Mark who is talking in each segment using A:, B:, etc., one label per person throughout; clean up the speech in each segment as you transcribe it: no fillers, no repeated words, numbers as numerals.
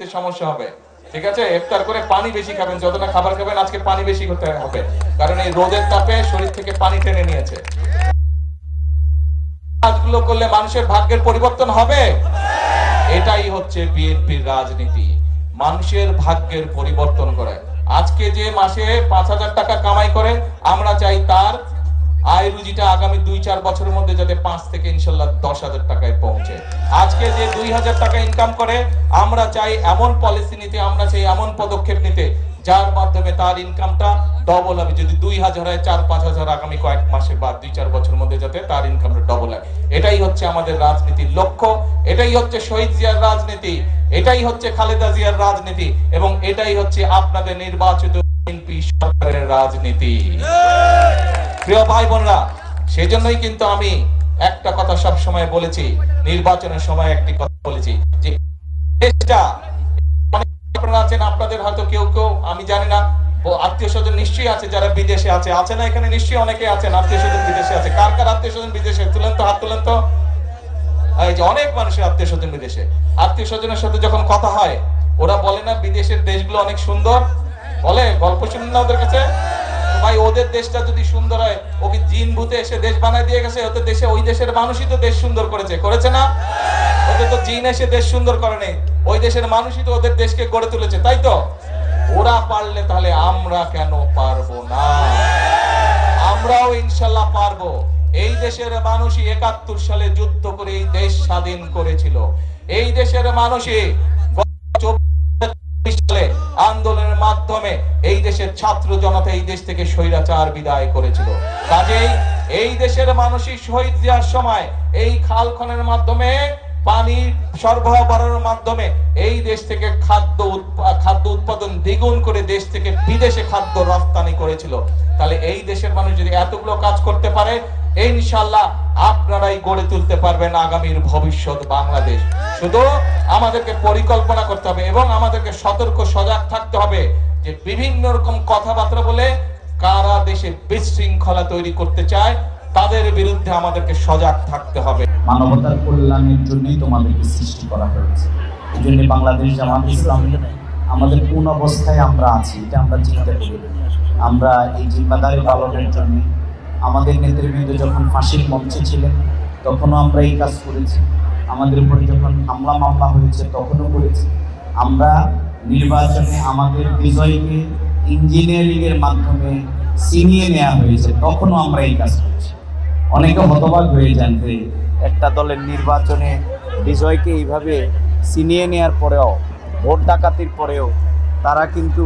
A: নিতে সমস্যা হবে। ঠিক আছে, ইফতার করে পানি বেশি খাবেন, যতটা খাবার খাবেন আজকে পানি বেশি করতে হবে, কারণ এই রোদের তাপে শরীর থেকে পানি টেনে নিয়েছে। কাজগুলো করলে মানুষের ভাগ্যের পরিবর্তন হবে। এটাই হচ্ছে বিএনপির রাজনীতি, মানুষের ভাগ্যের পরিবর্তন করে। আজকে যে মাসে 5,000 টাকা কামাই করে, আমরা চাই তার আয় রুজিটা আগামী 2-4 বছরের মধ্যে যাতে 5 থেকে ইনশাল্লাহ 10,000 টাকায় পৌঁছে। আজকে যে 2,000 টাকা ইনকাম করে, আমরা চাই এমন পলিসি নিতে, আমরা চাই এমন পদক্ষেপ নিতে যার মাধ্যমে তার ইনকামটা ডবল হবে। যদি 2,000 হয়, 4-5,000 আগামী কয়েক মাসে বা 2-4 বছরের মধ্যে যাতে তার ইনকামটা ডবল হয়। এটাই হচ্ছে আমাদের রাজনীতির লক্ষ্য, এটাই হচ্ছে শহীদ জিয়ার রাজনীতি, এটাই হচ্ছে খালেদা জিয়ার রাজনীতি, এবং এটাই হচ্ছে আপনাদের নির্বাচিত বিএনপি সরকারের রাজনীতি। প্রিয় ভাই বোনরা, সেজন্যই কিন্তু আমি একটা কথা সব সময় বলেছি, নির্বাচনের সময় একটি কথা বলেছি, যে দেশটা আপনারা আছেন, আপনাদের হয়তো কেউ কেউ, আমি জানি না, আত্মীয় স্বজন নিশ্চয়ই আছে যারা বিদেশে আছে না? এখানে নিশ্চয়ই অনেকে আছেন আত্মীয় স্বজন বিদেশে আছে। কার কার আত্মীয় স্বজন বিদেশে? তুলেন তো, হাত তুলেন তো। এই যে অনেক মানুষের আত্মীয় স্বজন বিদেশে, আত্মীয় স্বজনের সাথে যখন কথা হয়, ওরা বলে না বিদেশের দেশগুলো অনেক সুন্দর? বলে? গল্প শুনুন না ওদের কাছে। ভাই, ওদের দেশটা যদি সুন্দর হয়, ওকে জিন ভূতে এসে দেশ বানায় দিয়ে গেছে? ওদের দেশে, ওই দেশের মানুষই তো দেশ সুন্দর করেছে না? ওদের তো জিন এসে দেশ সুন্দর করে নেই, ওই দেশের মানুষই তো ওদের দেশকে গড়ে তুলেছে, তাই তো? ওরা পারলে তাহলে আমরা কেন পারবো না? আমরাও ইনশাল্লাহ পারবো। এই দেশের মানুষই 71 সালে যুদ্ধ করে এই দেশ স্বাধীন করেছিল। এই দেশের মানুষই সালে আন্দোলনের মাধ্যমে এই দেশের ছাত্র জনতা এই দেশ থেকে স্বৈরাচার বিদায় করেছিল। কাজেই এই দেশের মানুষই শহীদ জিয়ার সময় এই খাল খননের মাধ্যমে, পানি সরবরাহ বাড়ানোর মাধ্যমে এই দেশ থেকে খাদ্য উৎপাদন দ্বিগুণ করে দেশ থেকে বিদেশে খাদ্য রপ্তানি করেছিল। তাহলে এই দেশের মানুষ যদি এতগুলো কাজ করতে পারে, ইনশাআল্লাহ আপনারাই গড়ে তুলতে পারবেন আগামীর ভবিষ্যৎ বাংলাদেশ। শুধু আমাদেরকে পরিকল্পনা করতে হবে এবং আমাদেরকে সতর্ক সজাগ থাকতে হবে যে বিভিন্ন রকম কথাবার্তা বলে কারা দেশে বিশৃঙ্খলা তৈরি করতে চায়, তাদের বিরুদ্ধে আমাদেরকে সজাগ থাকতে হবে।
B: মানবতার কল্যাণের জন্যই তোমাদেরকে সৃষ্টি করা হয়েছে। এই জন্য বাংলাদেশ জামাত ইসলামী আমাদের কোন অবস্থায় আমরা আছি এটা আমরা চিন্তা করি। আমরা এই জিম্মাদারি পালনের জন্য আমাদের নেতৃবৃন্দ যখন ফাঁসির মঞ্চে ছিলেন তখনও আমরা এই কাজ করেছি, আমাদের উপরে যখন হামলা মামলা হয়েছে তখনও করেছি। আমরা নির্বাচনে আমাদের বিজয়কে ইঞ্জিনিয়ারিং এর মাধ্যমে ছিনিয়ে নেওয়া হয়েছে, তখনও আমরা এই কাজ করছি। অনেকে হতবাক হয়ে যান যে একটা দলের নির্বাচনে বিজয়কে এইভাবে ছিনিয়ে নেওয়ার পরেও, ভোট ডাকাতির পরেও তারা কিন্তু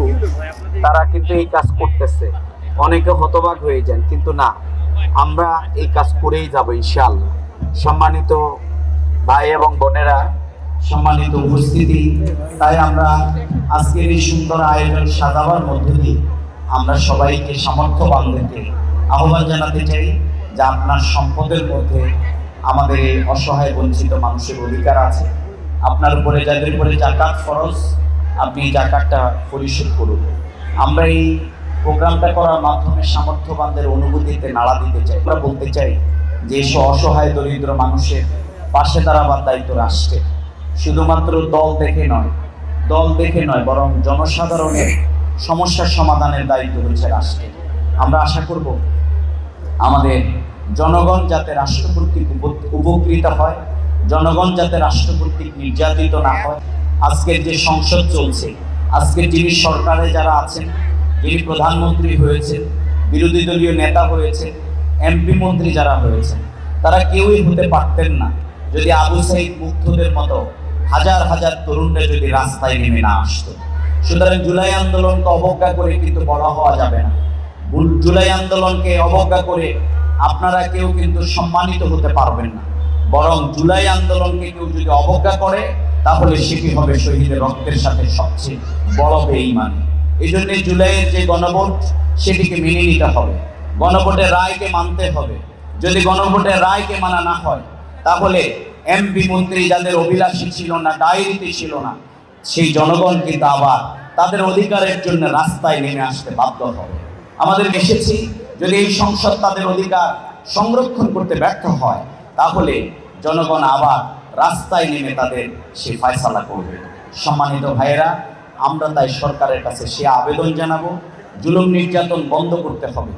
B: এই কাজ করতেছে। অনেকে হতবাক হয়ে যান, কিন্তু না, আমরা এই কাজ করেই যাব ইনশাআল্লাহ। সম্মানিত ভাই এবং বোনেরা, সম্মানিত উপস্থিতি, তাই আমরা আজকের এই সুন্দর আয়োজন সাজাবার মধ্য দিয়ে আমরা সবাইকে, সামর্থ্যবানদেরকে আহ্বান জানাতে চাই যে আপনার সম্পদের মধ্যে আমাদের এই অসহায় বঞ্চিত মানুষের অধিকার আছে। আপনার উপরে যাদের উপরে জাকাত ফরজ, আপনি জাকাতটা পরিশোধ করুন। আমরা এই প্রোগ্রামটা করার মাধ্যমে সামর্থ্যবানদের অনুভূতিতে নাড়া দিতে চাই। আমরা বলতে চাই যে এসব অসহায় দরিদ্র মানুষের পাশে দাঁড়াবার দায়িত্ব রাষ্ট্রের। শুধুমাত্র দল দেখে নয়, বরং জনসাধারণের সমস্যার সমাধানের দায়িত্ব হচ্ছে রাষ্ট্রের। আমরা আশা করব আমাদের জনগণ যাতে রাষ্ট্র কর্তৃক উপকৃত হয়, জনগণ যাতে রাষ্ট্র কর্তৃক নির্যাতিত না হয়। আজকের যে সংসদ চলছে, আজকের যিনি সরকারে যারা আছেন, যিনি প্রধানমন্ত্রী হয়েছেন, বিরোধী দলীয় নেতা হয়েছেন, এমপি মন্ত্রী যারা হয়েছেন, তারা কেউই হতে পারতেন না যদি আবু সাইদ মুগ্ধদের মতো হাজার হাজার তরুণরা যদি রাস্তায় নেমে না আসতো। সুতরাং জুলাই আন্দোলনকে অবজ্ঞা করে কিন্তু বড় হওয়া যাবে না। জুলাই আন্দোলনকে অবজ্ঞা করে আপনারা কেউ কিন্তু সম্মানিত হতে পারবেন না, বরং জুলাই আন্দোলনকে কেউ যদি অবজ্ঞা করে তাহলে সেটি হবে শহীদের রক্তের সাথে সবচেয়ে বড় বেঈমানি। এই জন্য জুলাইয়ের যে গণভোট, সেটিকে মেনে নিতে হবে, গণভোটের রায়কে মানতে হবে। যদি গণভোটের রায়কে মানা না হয়, তাহলে এমপি মন্ত্রী যাদের অভিলাষী ছিল না, ডায়েরিতে ছিল না, সেই জনগণ কিন্তু আবার তাদের অধিকারের জন্য রাস্তায় নেমে আসতে বাধ্য হবে। আমাদের এসেছি, যদি এই সংসদ তাদের অধিকার সংরক্ষণ করতে ব্যর্থ হয়, তাহলে জনগণ আবার রাস্তায় নেমে তাদের সে ফয়সালা করবে। সম্মানিত ভাইয়েরা, আমরা তাই সরকারের কাছে সে আবেদন জানাবো, জুলুম নির্যাতন বন্ধ করতে হবে।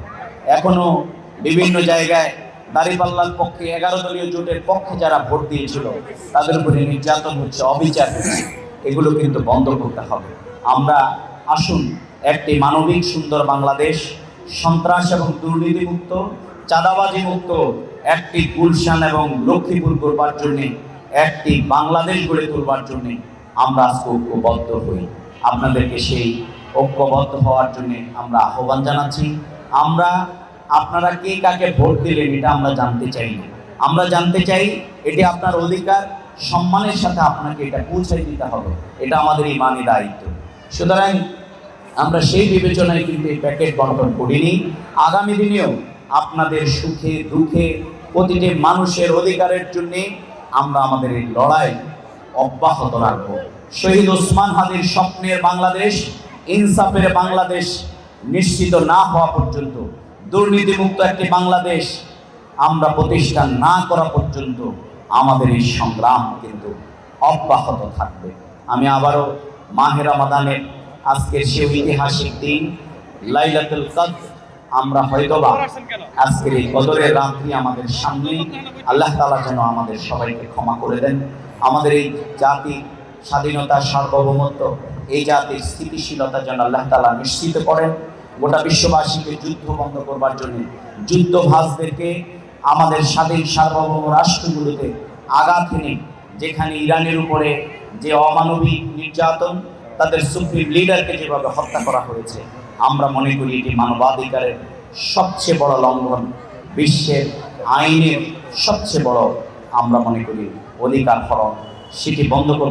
B: এখনো বিভিন্ন জায়গায় দাঁড়িপাল্লার পক্ষে 11 দলীয় জোটের পক্ষে যারা ভোট দিয়েছিল তাদের উপরে নির্যাতন হচ্ছে, অবিচার হচ্ছে, এগুলো কিন্তু বন্ধ করতে হবে। আমরা আসুন একটি মানবিক সুন্দর বাংলাদেশ, সন্ত্রাস এবং দুর্নীতি মুক্ত, চাঁদাবাজি মুক্ত একটি গুলশান এবং লক্ষ্মীপুর করবার জন্যে, একটি বাংলাদেশ গড়ে তুলবার জন্যে আমরা আজকে ঐক্যবদ্ধ হই। আপনাদেরকে সেই ঐক্যবদ্ধ হওয়ার জন্য আমরা আহ্বান জানাচ্ছি। আপনারা কে কাকে ভোট দিলেন এটা আমরা জানতে চাই না। আমরা জানতে চাই এটি আপনার অধিকার, সম্মানের সাথে আপনাকে এটা পৌঁছে দিতে হবে, এটা আমাদের ইমানি দায়িত্ব। সুতরাং আমরা সেই বিবেচনায় কিন্তু এই প্যাকেট বন্টন করিনি। আগামী দিনেও আপনাদের সুখে দুঃখে প্রতিটি মানুষের অধিকারের জন্য আমরা আমাদের এই লড়াই অব্যাহত রাখব। শহীদ ওসমান হাদির স্বপ্নের বাংলাদেশ, ইনসাফের বাংলাদেশ নিশ্চিত না হওয়া পর্যন্ত, দুর্নীতিমুক্ত একটি বাংলাদেশ আমরা প্রতিষ্ঠা না করা পর্যন্ত আমাদের এই সংগ্রাম কিন্তু অব্যাহত থাকবে। আমি আবারও মাহে রমাদানের আজকের সেই ঐতিহাসিক দিন লাইলাতুল কদর, আমরা হয়তোবা আজকের এই কদরের রাত্রি আমাদের সামনে, আল্লাহ তাআলা যেন আমাদের সবাইকে ক্ষমা করে দেন। আমাদের এই জাতির স্বাধীনতা, সার্বভৌমত্ব, এই জাতির স্থিতিশীলতা যেন আল্লাহ তাআলা নিশ্চিত করেন। গোটা বিশ্ববাসীকে যুদ্ধ বন্ধ করবার জন্য, যুদ্ধবাজদেরকে আমাদের স্বাধীন সার্বভৌম রাষ্ট্রগুলোতে আঘাত এনে, যেখানে ইরানের উপরে যে অমানবিক নির্যাতন, তাদের সুপ্রিম লিডারকে যেভাবে হত্যা করা হয়েছে, আমরা মনে করি এটি মানবাধিকারের সবচেয়ে বড় লঙ্ঘন, বিশ্বের আইনের সবচেয়ে বড় আমরা মনে করি অধিকার হরণ, সেটি বন্ধ করতে